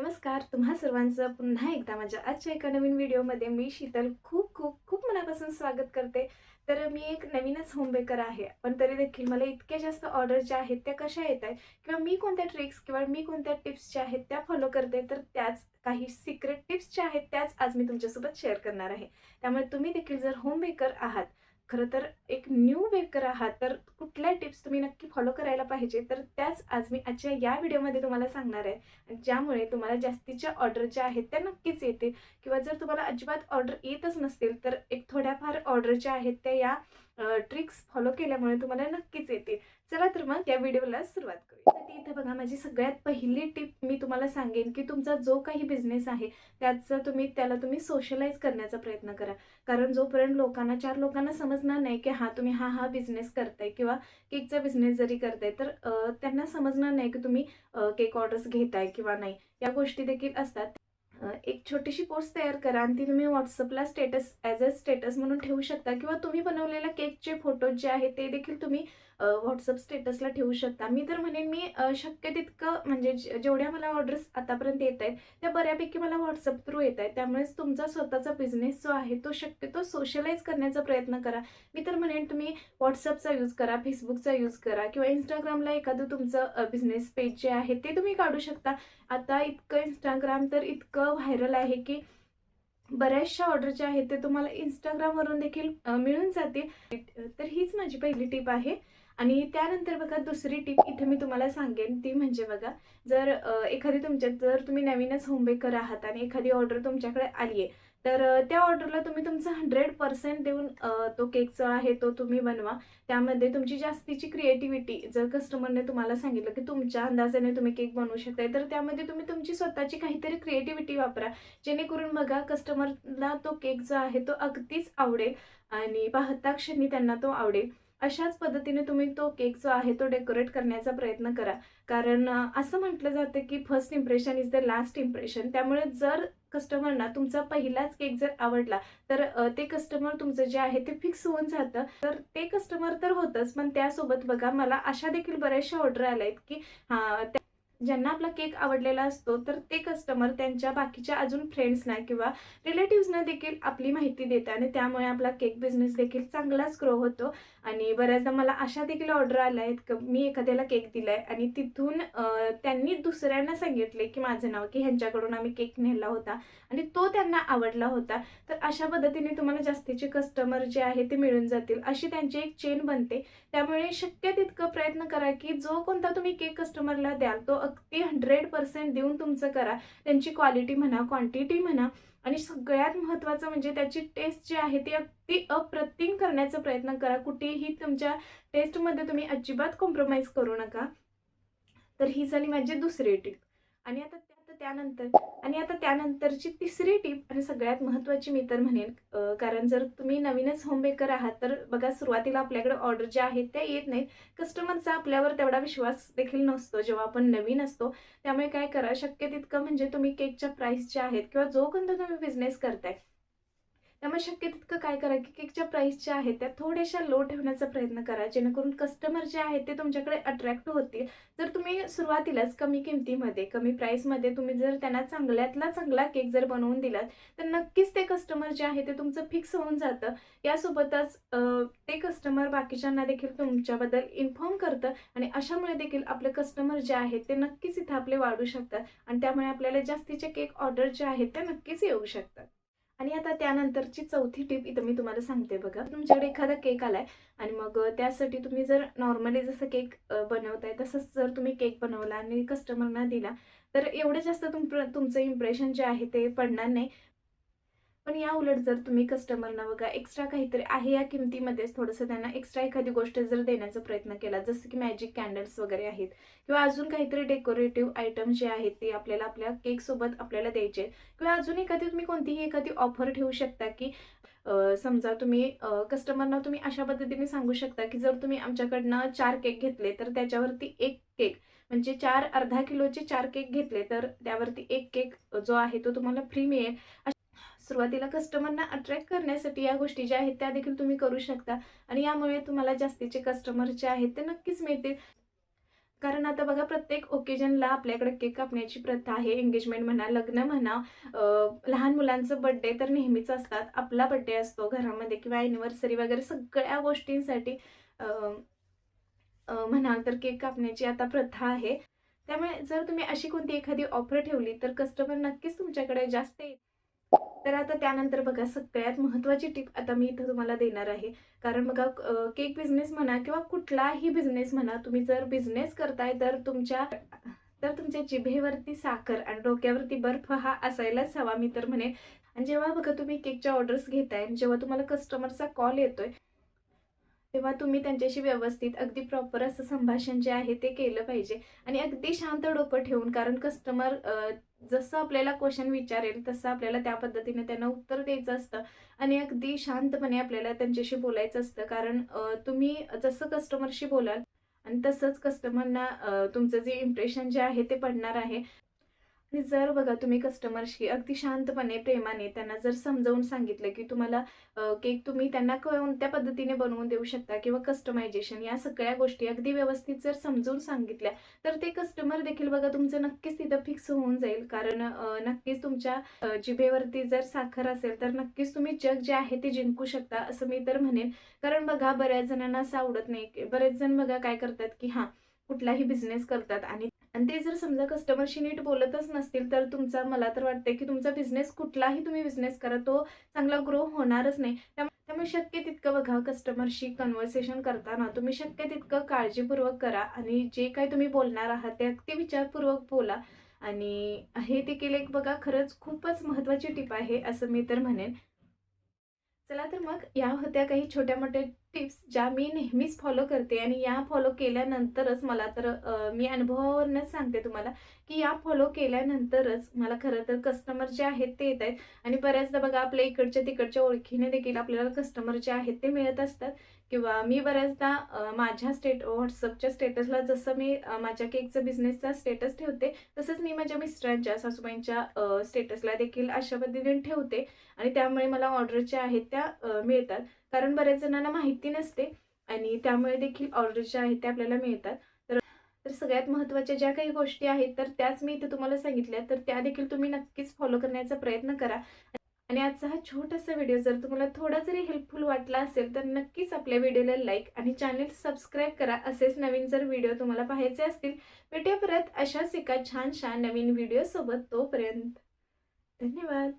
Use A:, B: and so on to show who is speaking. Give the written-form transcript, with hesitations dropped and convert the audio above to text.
A: नमस्कार. तुम्हा सर्वांचं पुन्हा एकदा माझ्या आजच्या एका नवीन व्हिडिओमध्ये मी शीतल खूप खूप खूप मनापासून स्वागत करते. तर मी एक नवीनच होम बेकर आहे. पण तरी देखील मला इतक्या जास्त ऑर्डर ज्या आहेत त्या कशा येत आहेत किंवा मी कोणत्या ट्रिक्स किंवा मी कोणत्या टिप्स ज्या आहेत त्या फॉलो करते, तर त्याच काही सिक्रेट टिप्स ज्या आहेत त्याच आज मी तुमच्यासोबत शेअर करणार आहे. त्यामुळे तुम्ही देखील जर होम बेकर आहात, खरं तर एक न्यू बेकर आहात, तर कुठल्या टिप्स तुम्ही नक्की फॉलो करायला पाहिजे, तर त्याच आज मी आजच्या या व्हिडिओमध्ये तुम्हाला सांगणार आहे. ज्यामुळे तुम्हाला जास्तीच्या ऑर्डर ज्या आहेत त्या नक्कीच येतील किंवा जर तुम्हाला अजिबात ऑर्डर येतच नसतील, तर एक थोड्याफार ऑर्डर ज्या आहेत त्या या ट्रिक्स फॉलो केल्यामुळे तुम्हाला नक्कीच येतील. चला तर मग या व्हिडिओला सुरुवात करूया. त्यासाठी इथे बघा, माझी सगळ्यात पहिली टिप मी तुम्हाला सांगेन की तुमचा जो काही बिझनेस आहे त्याला तुम्ही सोशलाइज करण्याचा प्रयत्न करा. कारण जोपर्यंत चार लोकांना समजणार नाही की तुम्ही हा बिझनेस करताय किंवा केकचा बिझनेस जरी करताय, तर त्यांना समजणार नाही की तुम्ही केक ऑर्डर्स घेताय किंवा नाही, या गोष्टी देखील असतात. एक छोटीशी पोस्ट तयार करा आणि ती तुम्ही व्हॉट्सअपला ॲज अ स्टेटस म्हणून ठेवू शकता किंवा तुम्ही बनवलेल्या केकचे फोटो जे आहेत ते देखील तुम्ही व्हॉट्सअप स्टेटसला ठेवू शकता. मी तर म्हणेन, मी शक्य तितकं म्हणजे जेवढ्या मला ऑर्डर्स आतापर्यंत येत आहेत त्या बऱ्यापैकी मला व्हॉट्सअप थ्रू येत आहेत. त्यामुळेच तुमचा स्वतःचा बिझनेस जो आहे तो शक्यतो सोशलाइज करण्याचा प्रयत्न करा. मी तर म्हणेन तुम्ही व्हॉट्सअपचा यूज करा, फेसबुकचा यूज करा किंवा इंस्टाग्रामला एखादं तुमचं बिझनेस पेज जे आहे ते तुम्ही काढू शकता. आता इतकं इंस्टाग्राम तर इतकं व्हायरल आहे की बऱ्याचशा ऑर्डर ज्या आहेत ते तुम्हाला इंस्टाग्रामवरून देखील मिळून जातील. तर हीच माझी पहिली टिप आहे. आणि त्यानंतर बघा, दुसरी टिप इथे मी तुम्हाला सांगेन ती म्हणजे बघा, जर जर तुम्ही नवीनच होम बेकर आहात आणि एखादी ऑर्डर तुमच्याकडे आली आहे, तर त्या ऑर्डरला तुम्ही तुमचं 100% देऊन तो केक जो आहे तो तुम्ही बनवा. त्यामध्ये तुमची जास्तीची क्रिएटिव्हिटी, जर कस्टमरने तुम्हाला सांगितलं की तुमच्या अंदाजाने तुम्ही केक बनवू शकताय, तर त्यामध्ये तुम्ही तुमची स्वतःची काहीतरी क्रिएटिव्हिटी वापरा. जेणेकरून बघा, कस्टमरला तो केक जो आहे तो अगदीच आवडेल आणि पाहता क्षणी त्यांना तो आवडेल. अशाच पद्धतीने तुम्ही तो केक जो आहे तो डेकोरेट करण्याचा प्रयत्न करा. कारण असं म्हटलं जातं की first impression is the last impression. त्यामुळे जर कस्टमरना तुमचा पहिलाच केक जर आवडला, तर ते कस्टमर तुमचं जे आहे ते फिक्स होऊन जातं. तर ते कस्टमर तर होतंच, पण त्यासोबत बघा, मला अशा देखील बऱ्याचशा ऑर्डर आल्या आहेत की हां, ज्यांना आपला केक आवडलेला असतो, तर ते कस्टमर त्यांच्या बाकीच्या अजून फ्रेंड्सना किंवा रिलेटिव्हजना देखील आपली माहिती देतात आणि त्यामुळे आपला केक बिझनेस देखील चांगलाच ग्रो होतो. आणि बऱ्याचदा मला अशा देखील ऑर्डर आल्या आहेत की मी एखाद्याला केक दिलाय आणि तिथून त्यांनी दुसऱ्यांना सांगितले की माझं नाव, की ह्यांच्याकडून आम्ही केक नेला होता आणि तो त्यांना आवडला होता. तर अशा पद्धतीने तुम्हाला जास्तीचे कस्टमर जे आहे ते मिळून जातील. अशी त्यांची एक चेन बनते. त्यामुळे शक्य तितकं प्रयत्न करा की जो कोणता तुम्ही केक कस्टमरला द्याल तो अगदी 100% देऊन तुमचं करा. त्यांची क्वालिटी म्हणा, क्वांटिटी म्हणा आणि सगळ्यात महत्त्वाचं म्हणजे त्याची टेस्ट जी आहे ती अगदी अप्रतिम करण्याचा प्रयत्न करा. कुठेही तुमच्या टेस्टमध्ये तुम्ही अजिबात कॉम्प्रोमाइज करू नका. तर ही झाली माझी दुसरी टिप. आणि आता त्यानंतरची तिसरी टिप आणि सगळ्यात महत्त्वाची मी तर म्हणेन, कारण जर तुम्ही नवीनच होम बेकर आहात, तर बघा, सुरुवातीला आपल्याकडे ऑर्डर ज्या आहेत त्या येत नाहीत. कस्टमरचा आपल्यावर तेवढा विश्वास देखील नसतो जेव्हा आपण नवीन असतो. त्यामुळे काय करा, शक्य तितकं म्हणजे तुम्ही केकच्या प्राईस ज्या आहेत किंवा जो कोणता तुम्ही बिझनेस करताय, त्यामुळे शक्य तितकं काय करा की केकच्या प्राईस ज्या आहेत त्या थोड्याशा लो ठेवण्याचा प्रयत्न करा, जेणेकरून कस्टमर जे आहेत ते तुमच्याकडे अट्रॅक्ट होतील. जर तुम्ही सुरुवातीलाच कमी किमतीमध्ये, कमी प्राईसमध्ये तुम्ही जर त्यांना चांगल्यातला चांगला केक जर बनवून दिलात, तर नक्कीच ते कस्टमर जे आहे ते तुमचं फिक्स होऊन जातं. यासोबतच ते कस्टमर बाकीच्यांना देखील तुमच्याबद्दल इन्फॉर्म करतं आणि अशामुळे देखील आपले कस्टमर जे आहेत ते नक्कीच इथं आपले वाढू शकतात आणि त्यामुळे आपल्याला जास्तीचे केक ऑर्डर जे आहेत त्या नक्कीच येऊ शकतात. आणि आता त्यानंतरची चौथी टिप इथं मी तुम्हाला सांगते बघा. तुमच्याकडे एखादा केक आलाय आणि मग त्यासाठी तुम्ही जर नॉर्मली जसं केक बनवताय तसंच जर तुम्ही केक बनवला आणि कस्टमरना दिला, तर एवढं जास्त तुमचं इम्प्रेशन जे आहे ते पडणार नाही. पण या उलट जर तुम्ही कस्टमरना बघा एक्स्ट्रा काहीतरी आहे या किमतीमध्येच थोडंसं त्यांना एक्स्ट्रा एखादी गोष्ट जर देण्याचा प्रयत्न केला, जसं की मॅजिक कॅन्डल्स वगैरे आहेत किंवा अजून काहीतरी डेकोरेटिव्ह आयटम जे आहेत ते आपल्याला आपल्या केकसोबत आपल्याला द्यायचे आहेत किंवा अजून एखादी तुम्ही कोणतीही एखादी ऑफर ठेवू शकता की समजा तुम्ही कस्टमरना तुम्ही अशा पद्धतीने सांगू शकता की जर तुम्ही आमच्याकडनं 4 केक घेतले, तर त्याच्यावरती 1 केक म्हणजे 4 अर्धा किलोचे 4 केक घेतले, तर त्यावरती 1 केक जो आहे तो तुम्हाला फ्री मिळेल. सुरुवातीला कस्टमरना अट्रॅक्ट करण्यासाठी या गोष्टी ज्या आहेत त्या देखील तुम्ही करू शकता आणि यामुळे तुम्हाला जास्तीचे कस्टमर जे आहेत ते नक्कीच मिळतील. कारण आता बघा प्रत्येक ओकेजनला आपल्याकडे केक कापण्याची प्रथा आहे. एंगेजमेंट म्हणा, लग्न म्हणा, लहान मुलांचं बर्थडे तर नेहमीच असतात. आपला बर्थडे असतो घरामध्ये किंवा अॅनिव्हर्सरी वगैरे सगळ्या गोष्टींसाठी अ, म्हणाल तर केक कापण्याची आता प्रथा आहे. त्यामुळे जर तुम्ही अशी कोणती एखादी ऑफर ठेवली तर कस्टमर नक्कीच तुमच्याकडे जास्त येईल. तर आता त्यानंतर बघा सगळ्यात महत्त्वाची टिप आता मी इथं तुम्हाला देणार आहे. कारण बघा केक बिझनेस म्हणा किंवा कुठलाही बिझनेस म्हणा, तुम्ही जर बिझनेस करताय तर तुमच्या जिभेवरती साखर आणि डोक्यावरती बर्फ हा असायलाच हवा मी तर म्हणेन. आणि जेव्हा बघा तुम्ही केकच्या ऑर्डर्स घेताय आणि जेव्हा तुम्हाला कस्टमरचा कॉल येतोय, तेव्हा तुम्ही त्यांच्याशी व्यवस्थित अगदी प्रॉपर असं संभाषण जे आहे ते केलं पाहिजे आणि अगदी शांत डोकं ठेवून. कारण कस्टमर जसं आपल्याला क्वेश्चन विचारेल तसं आपल्याला त्या पद्धतीने त्यांना उत्तर द्यायचं असतं आणि अगदी शांतपणे आपल्याला त्यांच्याशी बोलायचं असतं. कारण तुम्ही जसं कस्टमरशी बोलाल आणि तसंच कस्टमरना तुमचं जे इम्प्रेशन जे आहे ते पडणार आहे. आणि जर बघा तुम्ही कस्टमरशी अगदी शांतपणे, प्रेमाने त्यांना जर समजावून सांगितलं, की तुम्हाला केक तुम्ही त्यांना कोणत्या पद्धतीने बनवून देऊ शकता किंवा कस्टमायझेशन या सगळ्या गोष्टी अगदी व्यवस्थित जर समजून सांगितल्या, तर ते कस्टमर देखील बघा तुमचं नक्कीच तिथं फिक्स होऊन जाईल. कारण नक्कीच तुमच्या जिभेवरती जर साखर असेल, तर नक्कीच तुम्ही जग जे आहे ते जिंकू शकता, असं मी तर म्हणेन. कारण बघा बऱ्याच जणांना असं आवडत नाही, बरेच जण बघा काय करतात, की हां, कुठलाही बिझनेस करतात आणि आणि ते जर समजा कस्टमरशी नीट बोलतच नसतील, तर तुमचा मला तर वाटतंय, की तुमचा बिझनेस कुठलाही तुम्ही बिझनेस करा, तो चांगला ग्रो होणारच नाही. त्यामुळे शक्य तितकं बघा कस्टमरशी कन्व्हर्सेशन करताना तुम्ही शक्य तितकं काळजीपूर्वक करा आणि जे काही तुम्ही बोलणार आहात ते अगदी विचारपूर्वक बोला. आणि हे देखील एक बघा खरंच खूपच महत्त्वाची टिप आहे, असं मी तर म्हणेन. चला तर मग या होत्या काही छोट्या-मोठ्या टिप्स ज्या मी नेहमीच फॉलो करते आणि या फॉलो केल्यानंतरच मला तर मी अनुभवावरूनच सांगते तुम्हाला, की या फॉलो केल्यानंतरच मला खरं तर कस्टमर जे आहेत ते येत आहेत. आणि बऱ्याचदा बघा आपल्या इकडच्या तिकडच्या ओळखीने देखील आपल्याला कस्टमर जे आहेत ते मिळत असतात. किंवा मी बऱ्याचदा माझ्या WhatsAppच्या स्टेटसला जसं मी माझ्या केकचं बिझनेसचा स्टेटस ठेवते, तसंच मी माझ्या मिस्टरांच्या, सासूबाईंच्या स्टेटसला देखील अशा पद्धतीने ठेवते. आणि त्यामुळे मला ऑर्डर ज्या आहेत त्या मिळतात. कारण बऱ्याच जणांना माहिती नसते आणि त्यामुळे देखील ऑर्डर ज्या आहेत त्या आपल्याला मिळतात. तर तर सगळ्यात महत्त्वाच्या ज्या काही गोष्टी आहेत, तर त्याच मी इथे तुम्हाला सांगितल्या. तर त्या देखील तुम्ही नक्कीच फॉलो करण्याचा प्रयत्न करा. आणि आजचा हा छोटासा व्हिडिओ जर तुम्हाला थोडा जरी हेल्पफुल वाटला असेल, तर नक्कीच आपल्या व्हिडिओला लाईक आणि चॅनल सबस्क्राईब करा. असेच नवीन जर व्हिडिओ तुम्हाला पाहायचे असतील, भेटूया परत अशाच एका छानशा नवीन व्हिडिओसोबत. तोपर्यंत धन्यवाद.